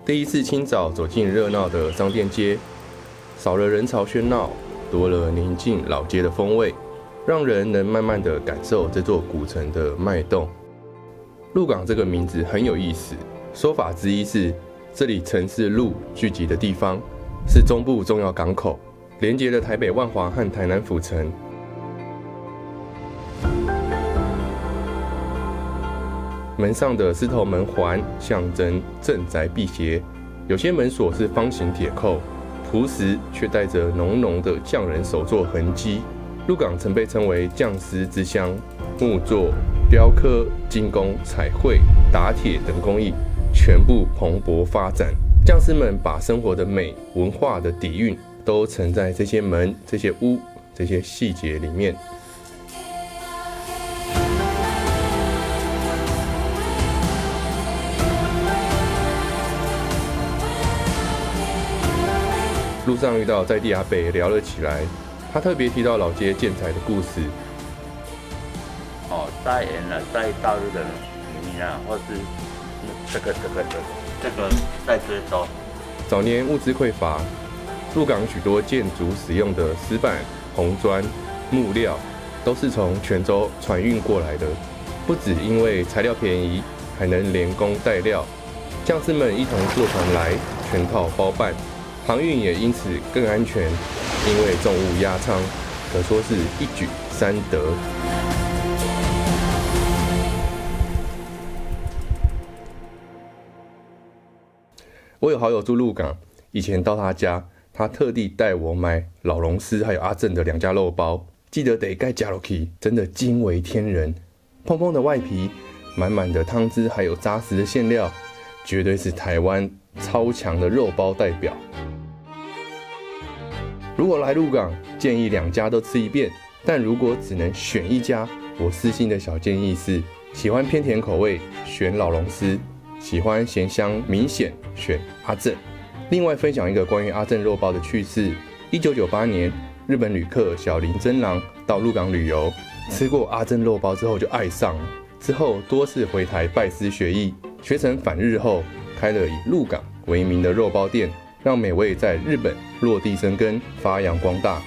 第一次清早走进热闹的商店街，少了人潮喧闹，多了宁静老街的风味，让人能慢慢地感受这座古城的脉动。鹿港这个名字很有意思，说法之一是这里曾是鹿聚集的地方，是中部重要港口，连接了台北万华和台南府城。门上的狮头门环象征镇宅辟邪，有些门锁是方形铁扣，朴实却带着浓浓的匠人手作痕迹。鹿港曾被称为匠师之乡，木作、雕刻、金工、彩绘、打铁等工艺全部蓬勃发展。匠师们把生活的美、文化的底蕴都沉在这些门、这些屋、这些细节里面。路上遇到在地阿伯聊了起来，他特别提到老街建材的故事。在大陆的泥啊，或是这个在追踪。早年物资匮乏，鹿港许多建筑使用的石板、红砖、木料都是从泉州船运过来的，不只因为材料便宜，还能连工带料。匠师们一同坐船来，全套包办。航运也因此更安全，因为重物压舱，可说是一举三得。我有好友住鹿港，以前到他家，他特地带我买老龙丝还有阿正的2家肉包，记得得盖加落去，真的惊为天人。蓬蓬的外皮，满满的汤汁，还有扎实的馅料，绝对是台湾超强的肉包代表。如果来鹿港，建议2家都吃一遍。但如果只能选一家，我私心的小建议是：喜欢偏甜口味，选老龙丝；喜欢咸香明显，选阿正。另外分享一个关于阿正肉包的趣事：1998年，日本旅客小林真郎到鹿港旅游，吃过阿正肉包之后就爱上了，之后多次回台拜师学艺，学成返日后，开了以鹿港为名的肉包店。让美味在日本落地生根，发扬光大。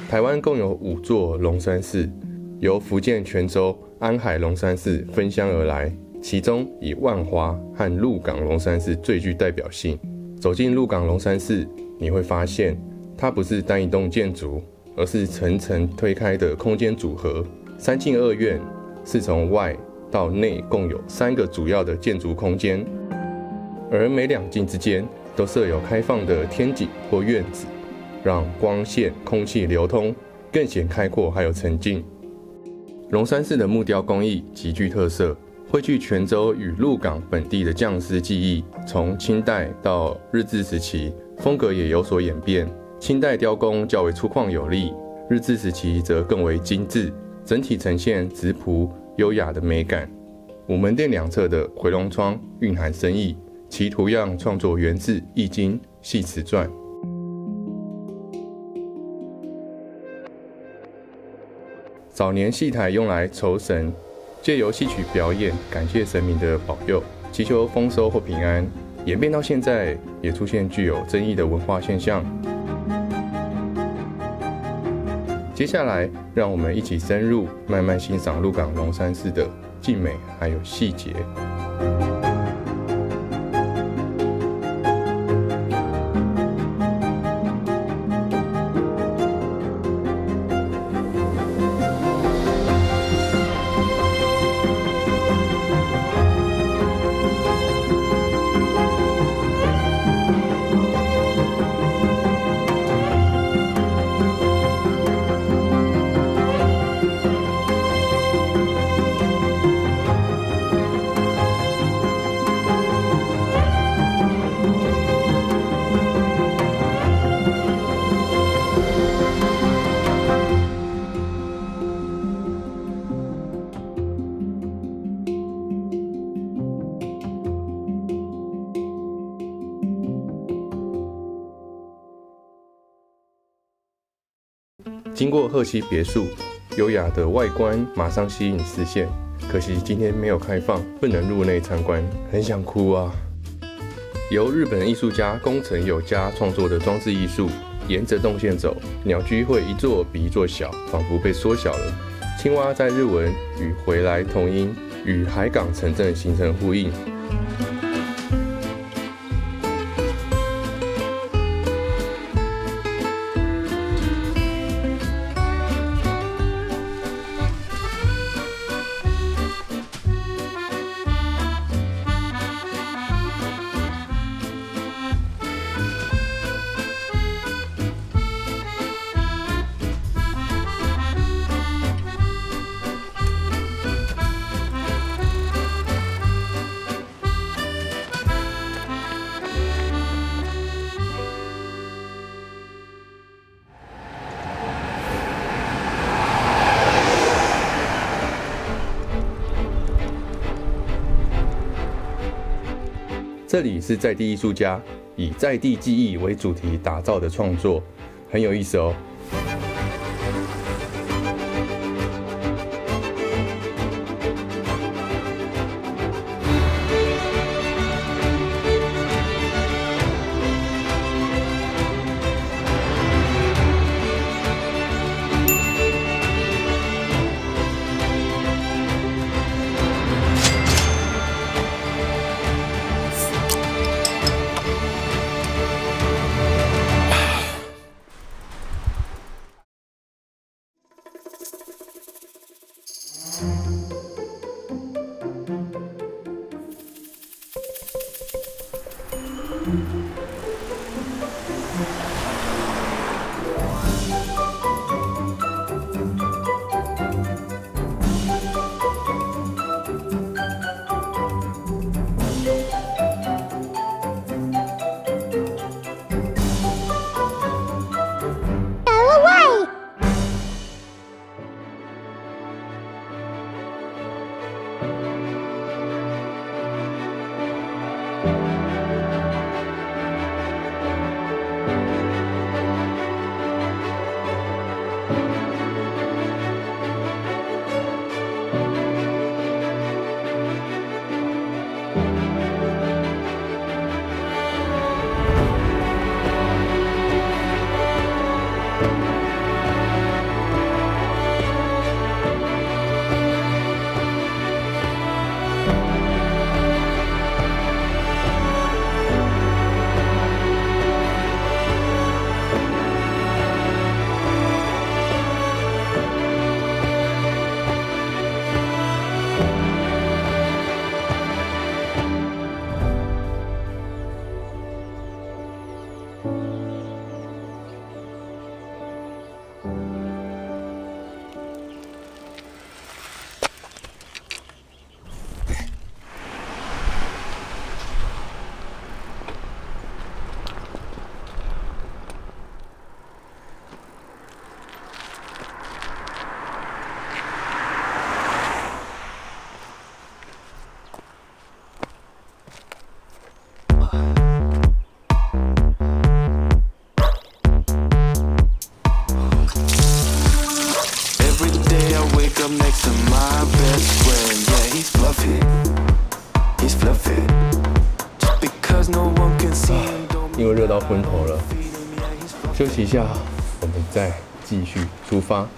台湾共有5座龙山寺，由福建泉州安海龙山寺分乡而来，其中以万华和鹿港龙山寺最具代表性。走进鹿港龙山寺，你会发现，它不是单一栋建筑，而是层层推开的空间组合。3进2院是从外到内共有3个主要的建筑空间，而每2进之间都设有开放的天井或院子，让光线、空气流通，更显开阔还有沉静。龙山寺的木雕工艺极具特色，汇聚泉州与鹿港本地的匠师技艺，从清代到日治时期，风格也有所演变。清代雕工较为粗犷有力，日治时期则更为精致，整体呈现质朴优雅的美感。午门殿2侧的回龙窗蕴含深意，其图样创作源自《易经》《系辞传》。早年戏台用来酬神，借由戏曲表演感谢神明的保佑，祈求丰收或平安。演变到现在，也出现具有争议的文化现象。接下来，让我们一起深入，慢慢欣赏鹿港龙山寺的静美还有细节。经过鹤溪别墅，优雅的外观马上吸引视线。可惜今天没有开放，不能入内参观，很想哭啊！由日本艺术家宫城有家创作的装置艺术，沿着动线走，鸟居会一座比一座小，仿佛被缩小了。青蛙在日文与回来同音，与海港城镇形成呼应。这里是在地艺术家以在地记忆为主题打造的创作，很有意思哦。因为热到昏头了，休息一下，我们再继续出发。